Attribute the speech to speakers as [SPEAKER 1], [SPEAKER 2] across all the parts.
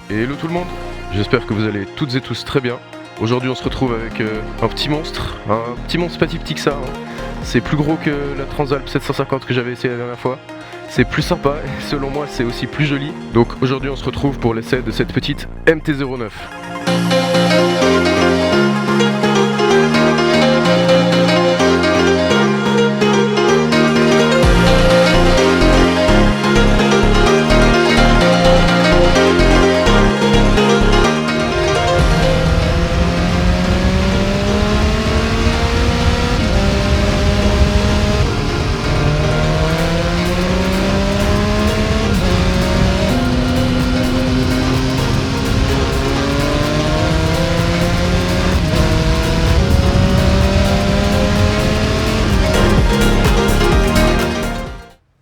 [SPEAKER 1] Et hello tout le monde, j'espère que vous allez toutes et tous très bien. Aujourd'hui on se retrouve avec un petit monstre pas si petit que ça. C'est plus gros que la Transalp 750 que j'avais essayé la dernière fois. C'est plus sympa et selon moi c'est aussi plus joli. Donc aujourd'hui on se retrouve pour l'essai de cette petite MT-09.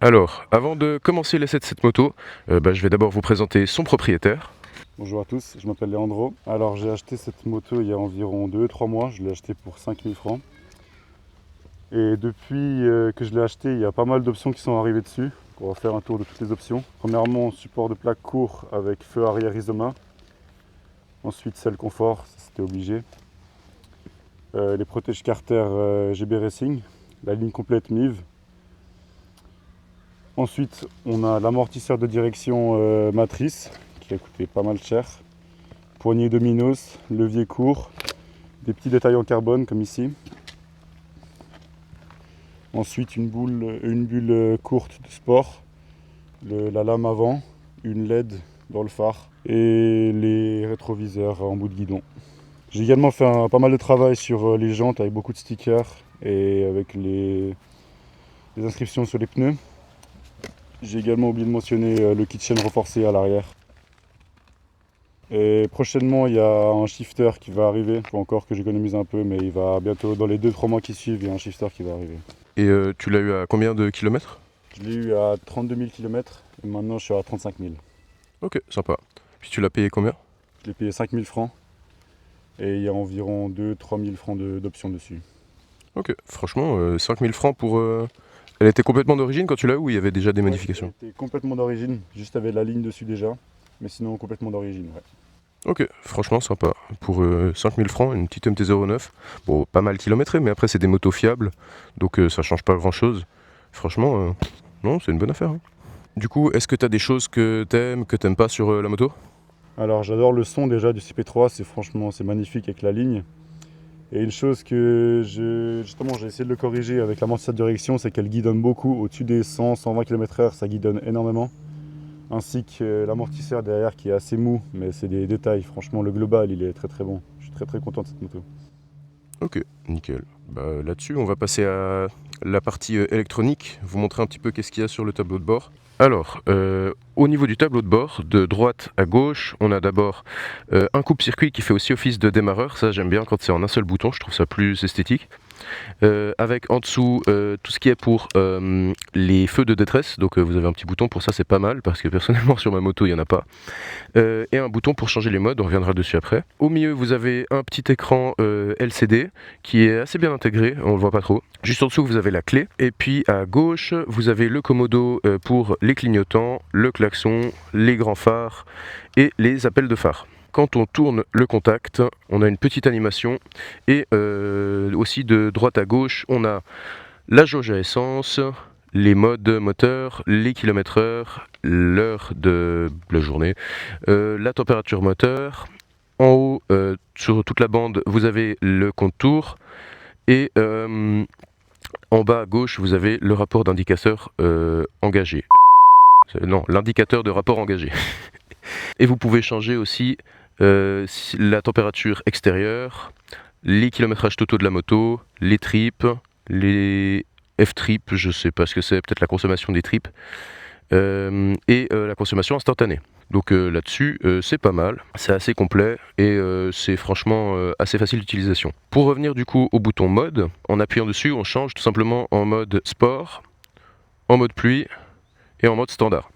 [SPEAKER 1] Alors, avant de commencer l'essai de cette moto, je vais d'abord vous présenter son propriétaire.
[SPEAKER 2] Bonjour à tous, je m'appelle Leandro. Alors j'ai acheté cette moto il y a environ 2-3 mois, je l'ai acheté pour 5000 francs. Et depuis que je l'ai acheté, il y a pas mal d'options qui sont arrivées dessus. On va faire un tour de toutes les options. Premièrement, support de plaque court avec feu arrière Isoma. Ensuite, selle confort, ça c'était obligé. Les protèges Carter GB Racing, la ligne complète MIV. Ensuite, on a l'amortisseur de direction matrice qui a coûté pas mal cher. Poignée Dominos, levier court, des petits détails en carbone comme ici. Ensuite, une bulle courte de sport, la lame avant, une LED dans le phare et les rétroviseurs en bout de guidon. J'ai également fait pas mal de travail sur les jantes avec beaucoup de stickers et avec les inscriptions sur les pneus. J'ai également oublié de mentionner le kit chaîne renforcé à l'arrière. Et prochainement, il y a un shifter qui va arriver. Il faut encore que j'économise un peu, mais il va bientôt, dans les 2-3 mois qui suivent, il y a un shifter qui va arriver.
[SPEAKER 1] Et tu l'as eu à combien de kilomètres?
[SPEAKER 2] Je l'ai eu à 32 000 km et maintenant je suis à 35 000.
[SPEAKER 1] Ok, sympa. Puis tu l'as payé combien?
[SPEAKER 2] Je l'ai payé 5 000 francs et il y a environ 2-3 000 francs d'options dessus.
[SPEAKER 1] Ok, franchement, 5000 francs pour... Elle était complètement d'origine quand tu l'as eu ou il y avait déjà des modifications?
[SPEAKER 2] Elle était complètement d'origine, juste avec la ligne dessus déjà, mais sinon complètement d'origine, ouais.
[SPEAKER 1] Ok, franchement sympa. Pour 5000 francs, une petite MT-09. Bon, pas mal kilométré, mais après c'est des motos fiables, donc ça change pas grand chose. Franchement, non, c'est une bonne affaire. Du coup, est-ce que tu as des choses que t'aimes pas sur la moto?
[SPEAKER 2] Alors j'adore le son déjà du CP3, c'est magnifique avec la ligne. Et une chose que j'ai essayé de le corriger avec l'amortisseur de direction, c'est qu'elle guidonne beaucoup. Au-dessus des 100-120 km/h, ça guidonne énormément. Ainsi que l'amortisseur derrière qui est assez mou, mais c'est des détails. Franchement, le global, il est très très bon. Je suis très très content de cette moto.
[SPEAKER 1] Ok, nickel. Là-dessus, on va passer à la partie électronique, vous montrer un petit peu qu'est-ce qu'il y a sur le tableau de bord. Alors, au niveau du tableau de bord, de droite à gauche, on a d'abord un coupe-circuit qui fait aussi office de démarreur. Ça, j'aime bien quand c'est en un seul bouton, je trouve ça plus esthétique. Avec en dessous tout ce qui est pour les feux de détresse, donc vous avez un petit bouton pour ça, c'est pas mal parce que personnellement sur ma moto il n'y en a pas, et un bouton pour changer les modes, on reviendra dessus après. Au milieu vous avez un petit écran LCD qui est assez bien intégré, on le voit pas trop. Juste en dessous vous avez la clé, et puis à gauche vous avez le commodo pour les clignotants, le klaxon, les grands phares et les appels de phare. Quand on tourne le contact, on a une petite animation, et aussi de droite à gauche, on a la jauge à essence, les modes moteur, les kilomètres/heure, l'heure de la journée, la température moteur. En haut, sur toute la bande, vous avez le compte-tours, et en bas à gauche, vous avez le rapport d'indicateur engagé. Non, l'indicateur de rapport engagé. Et vous pouvez changer aussi la température extérieure, les kilométrages totaux de la moto, les trips, les F-trips, je sais pas ce que c'est, peut-être la consommation des trips, et la consommation instantanée. Donc là-dessus, c'est pas mal, c'est assez complet et c'est franchement assez facile d'utilisation. Pour revenir du coup au bouton mode, en appuyant dessus, on change tout simplement en mode sport, en mode pluie et en mode standard.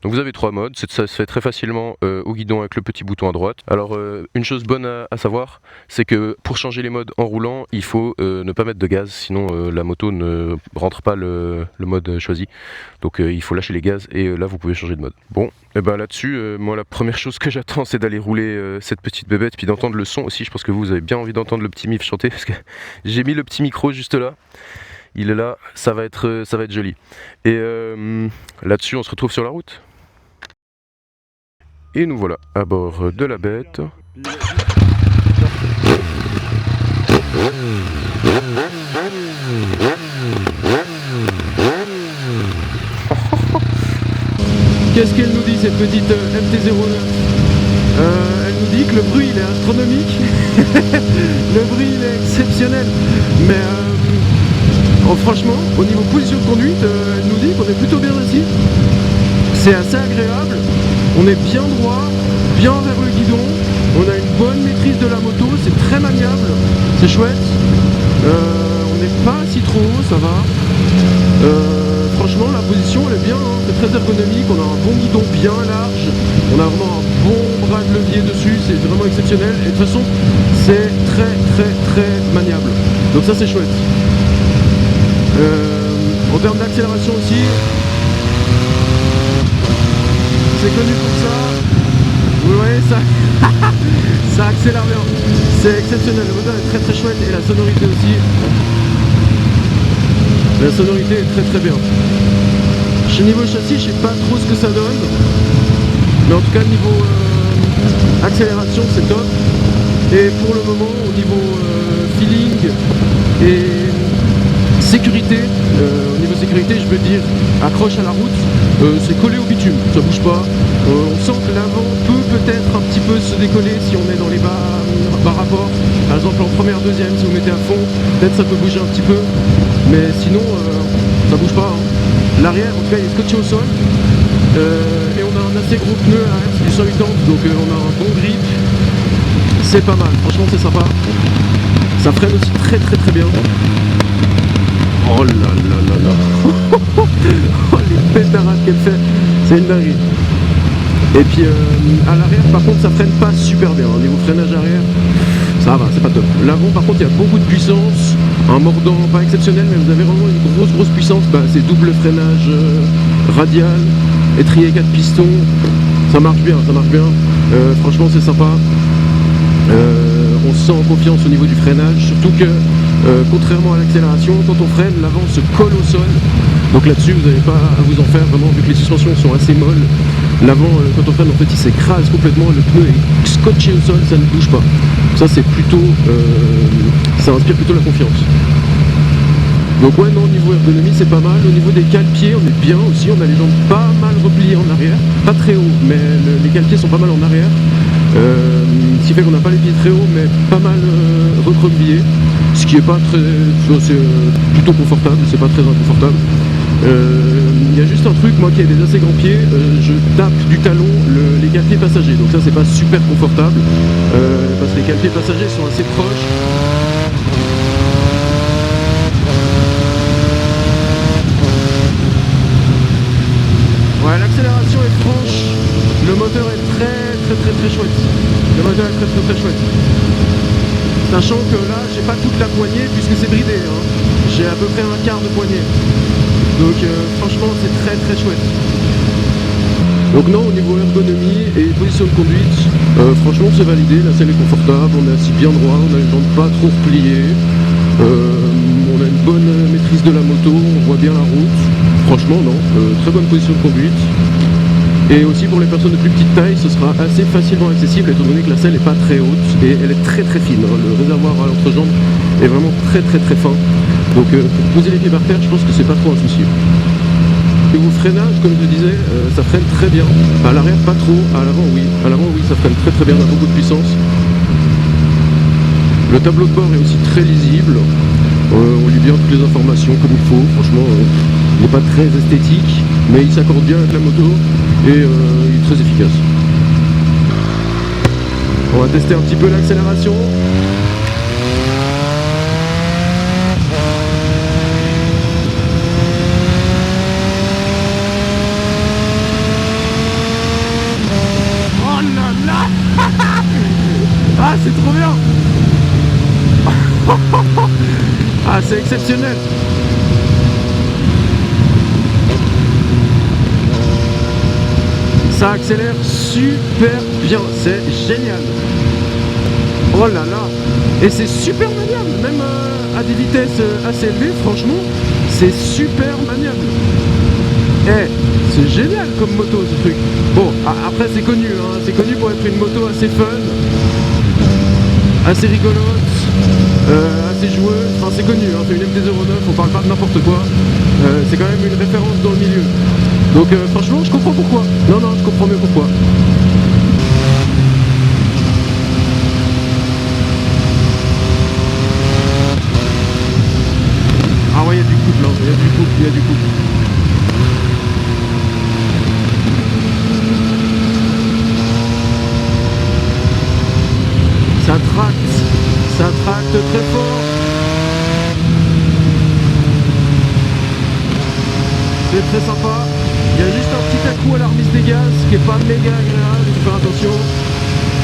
[SPEAKER 1] Donc vous avez 3 modes, ça se fait très facilement au guidon avec le petit bouton à droite. Alors une chose bonne à savoir, c'est que pour changer les modes en roulant, il faut ne pas mettre de gaz, sinon la moto ne rentre pas le mode choisi. Donc il faut lâcher les gaz et là vous pouvez changer de mode. Bon, et ben là-dessus, moi la première chose que j'attends c'est d'aller rouler cette petite bébête, puis d'entendre le son aussi. Je pense que vous avez bien envie d'entendre le petit Mif chanter, parce que j'ai mis le petit micro juste là. Il est là, ça va être joli. Et là-dessus, on se retrouve sur la route. Et nous voilà à bord de la bête. Qu'est-ce qu'elle nous dit, cette petite MT-09? Elle nous dit que le bruit il est astronomique. Le bruit il est exceptionnel. Mais franchement, au niveau position de conduite, elle nous dit qu'on est plutôt bien assis. C'est assez agréable. On est bien droit, bien vers le guidon. On a une bonne maîtrise de la moto. C'est très maniable. C'est chouette. On n'est pas assis trop haut, ça va. Franchement, la position elle est bien. Hein. C'est très ergonomique. On a un bon guidon bien large. On a vraiment un bon bras de levier dessus. C'est vraiment exceptionnel. Et de toute façon, c'est très maniable. Donc ça, c'est chouette. En termes d'accélération aussi, c'est connu pour ça. Vous voyez ça, ça accélère bien. C'est exceptionnel. Le moteur est très chouette et la sonorité aussi. La sonorité est très bien. Niveau châssis, je sais pas trop ce que ça donne, mais en tout cas niveau accélération c'est top. Et pour le moment au niveau feeling et sécurité, au niveau sécurité je veux dire accroche à la route, c'est collé au bitume, ça bouge pas. On sent que l'avant peut peut-être un petit peu se décoller si on est dans les bas rapports. Par exemple en première, deuxième, si vous mettez à fond, peut-être ça peut bouger un petit peu, mais sinon ça bouge pas. Hein. L'arrière en tout cas il est scotché au sol et on a un assez gros pneu à l'arrière, c'est du 180, donc on a un bon grip. C'est pas mal, franchement c'est sympa. Ça freine aussi très bien. Oh là là oh, les pétarades qu'elle fait, c'est une dinguerie. Et puis à l'arrière par contre ça freine pas super bien. Au niveau freinage arrière, ça va, c'est pas top. L'avant par contre il y a beaucoup de puissance, un mordant pas exceptionnel, mais vous avez vraiment une grosse puissance. C'est double freinage radial, étrier 4 pistons, ça marche bien. Franchement c'est sympa. On se sent en confiance au niveau du freinage, surtout que contrairement à l'accélération, quand on freine, l'avant se colle au sol. Donc là-dessus, vous n'avez pas à vous en faire, vraiment, vu que les suspensions sont assez molles. L'avant, quand on freine, en fait, il s'écrase complètement, le pneu est scotché au sol, ça ne bouge pas. Ça, c'est plutôt... ça inspire plutôt la confiance. Donc ouais, non, au niveau ergonomie, c'est pas mal. Au niveau des cale-pieds, on est bien aussi. On a les jambes pas mal repliées en arrière. Pas très haut, mais les cale-pieds sont pas mal en arrière. Ce qui fait qu'on n'a pas les pieds très hauts, mais pas mal recroquevillés. Ce qui est pas très... c'est plutôt confortable, c'est pas très inconfortable. Il y a juste un truc, moi qui ai des assez grands pieds, je tape du talon les cale-pieds passagers. Donc ça, c'est pas super confortable, parce que les cale-pieds passagers sont assez proches. Ouais, l'accélération est franche, le moteur est très chouette. Le moteur est très chouette. Sachant que là, j'ai pas toute la poignée puisque c'est bridé. Hein. J'ai à peu près un quart de poignée. Donc franchement, c'est très chouette. Donc non, au niveau ergonomie et position de conduite, franchement c'est validé. La selle est confortable, on est assis bien droit, on a les jambes pas trop repliées. On a une bonne maîtrise de la moto, on voit bien la route. Franchement non, très bonne position de conduite. Et aussi pour les personnes de plus petite taille, ce sera assez facilement accessible étant donné que la selle n'est pas très haute et elle est très fine. Hein. Le réservoir à l'entrejambe est vraiment très fin. Donc pour poser les pieds par terre, je pense que c'est pas trop un souci. Et au freinage, comme je le disais, ça freine très bien. À l'arrière pas trop, à l'avant oui. À l'avant oui, ça freine très bien, on a beaucoup de puissance. Le tableau de bord est aussi très lisible. On lit bien toutes les informations comme il faut. Franchement, il n'est pas très esthétique, mais il s'accorde bien avec la moto et il est très efficace. On va tester un petit peu l'accélération. Ah, c'est exceptionnel. Ça accélère super bien, c'est génial. Oh là là. Et c'est super maniable, même à des vitesses assez élevées, franchement, c'est super maniable. Eh, c'est génial comme moto ce truc. Bon, après c'est connu, hein, c'est connu pour être une moto assez fun, assez rigolote, assez joueuse, enfin c'est connu, hein, c'est une MT-09, on parle pas de n'importe quoi, c'est quand même une référence dans le milieu. Donc franchement je comprends pourquoi. Non, je comprends mieux pourquoi. Ah ouais, il y a du couple, hein. Il y a du couple. Ça tracte très fort. C'est très sympa. Il y a juste un petit à-coup à la remise des gaz qui est pas méga agréable, il faut faire attention.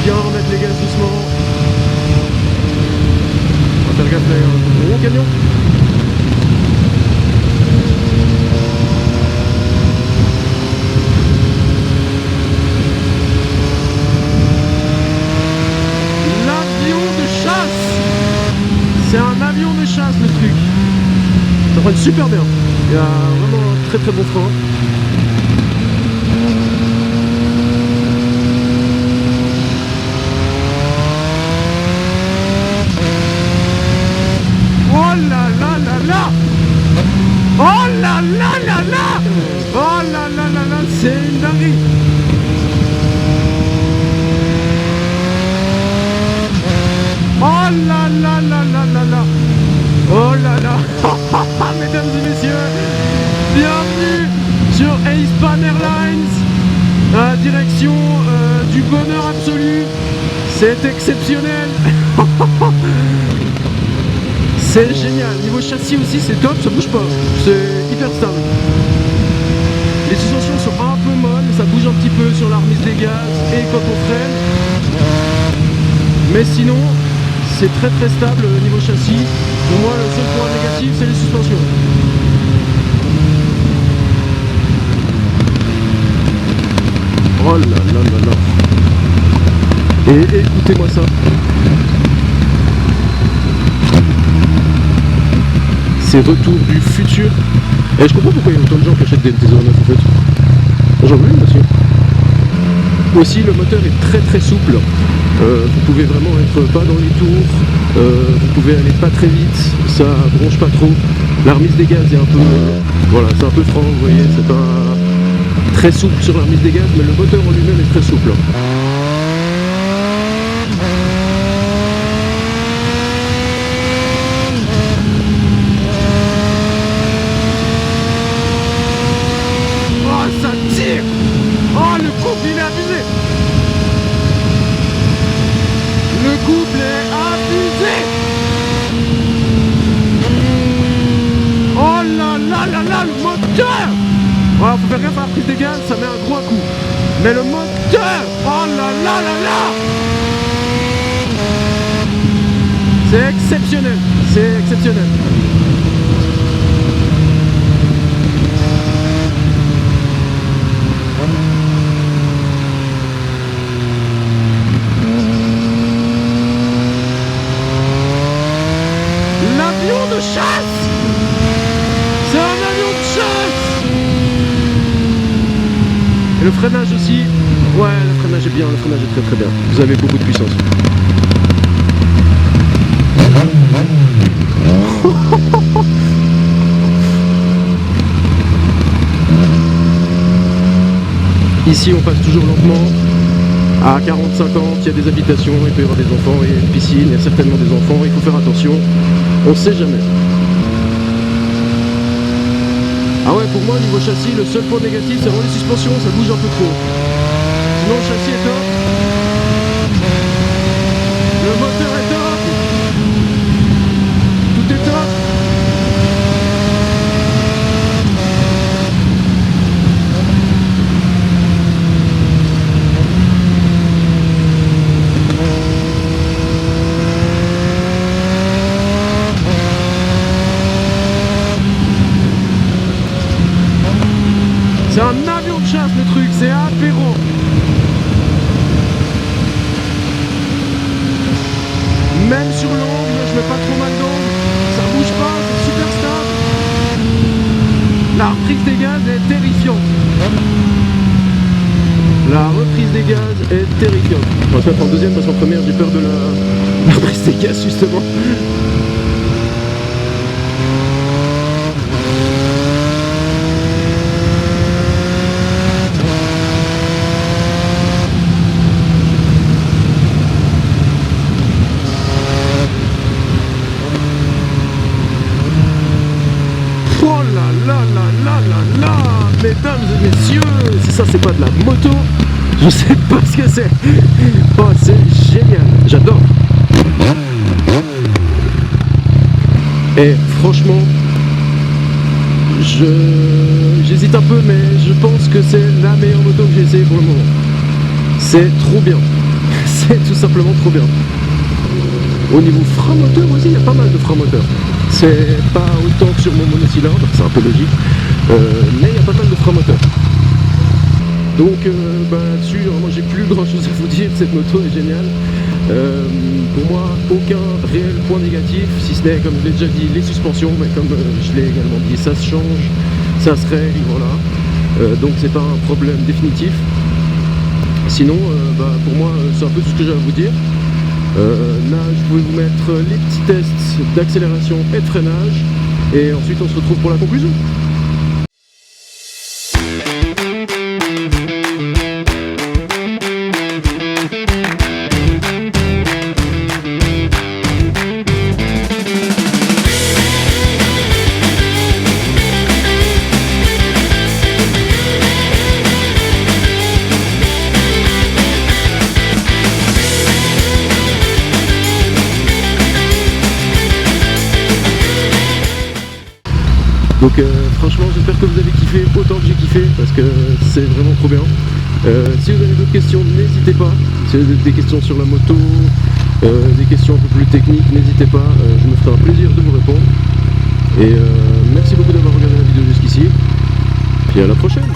[SPEAKER 1] Bien remettre les gaz doucement. On va faire gaffe là, un gros camion. C'est un avion de chasse le truc. Ça freine super bien. Il y a vraiment un très bon frein. Oh là là là là. Oh là là là là. Oh là là là là. C'est une dinguerie. Oh là là là là là là. Oh là là. Mesdames et messieurs, bienvenue sur Aespan Airlines, direction du bonheur absolu. C'est exceptionnel. C'est génial. Niveau châssis aussi c'est top, ça bouge pas, c'est hyper stable. Les suspensions sont un peu molles, ça bouge un petit peu sur la remise des gaz et quand on freine, mais sinon c'est très stable niveau châssis. Pour moi, le seul point négatif, c'est les suspensions. Oh là là là là. Et écoutez-moi ça. C'est retour du futur. Et je comprends pourquoi il y a autant de gens qui achètent des MT-09 en fait. J'en veux une aussi. Aussi, le moteur est très souple. Vous pouvez vraiment être pas dans les tours, vous pouvez aller pas très vite, ça bronche pas trop. La remise des gaz est un peu, voilà, c'est un peu franc, vous voyez, c'est pas très souple sur la remise des gaz, mais le moteur en lui-même est très souple. Oh, ça tire! Oh, le couple, il est abusé! Le couple est abusé. Oh là là là là, le moteur. Voilà, faut faire gaffe à la prise des gaz, ça met un gros coup. Mais le moteur, oh là là là là. C'est exceptionnel, c'est exceptionnel. L'avion de chasse. C'est un avion de chasse. Et le freinage aussi. Ouais, le freinage est bien, le freinage est très bien. Vous avez beaucoup de puissance. Ici on passe toujours lentement. À 40-50, il y a des habitations, il peut y avoir des enfants, il y a une piscine, il y a certainement des enfants, il faut faire attention, on ne sait jamais. Ah ouais, pour moi, au niveau châssis, le seul point négatif, c'est vraiment les suspensions, ça bouge un peu trop. Sinon, le châssis est top. Le moteur est top. Tout est top. des gaz est terrifiante. La reprise des gaz est terrifiante. On va se mettre en deuxième parce qu'en première j'ai peur de la reprise des gaz justement. Oh là là là là là là, mesdames et messieurs, si ça c'est pas de la moto, je sais pas ce que c'est. Oh, c'est génial, j'adore. Et franchement, j'hésite un peu, mais je pense que c'est la meilleure moto que j'ai essayé pour le moment. C'est trop bien, c'est tout simplement trop bien. Au niveau frein moteur aussi, il y a pas mal de freins moteurs. C'est pas autant que sur mon monocylindre, c'est un peu logique, mais il y a pas mal de freins moteurs. Donc là-dessus, moi j'ai plus grand chose à vous dire, cette moto est géniale. Pour moi, aucun réel point négatif, si ce n'est, comme je l'ai déjà dit, les suspensions, mais comme je l'ai également dit, ça se change, ça se règle, voilà. Donc c'est pas un problème définitif. Sinon, pour moi, c'est un peu tout ce que j'ai à vous dire. Là, je vais vous mettre les petits tests d'accélération et de freinage, et ensuite on se retrouve pour la conclusion. Donc franchement j'espère que vous avez kiffé autant que j'ai kiffé parce que c'est vraiment trop bien. Si vous avez d'autres questions, n'hésitez pas. Si vous avez des questions sur la moto, des questions un peu plus techniques, n'hésitez pas, je me ferai un plaisir de vous répondre. Et merci beaucoup d'avoir regardé la vidéo jusqu'ici. Puis à la prochaine.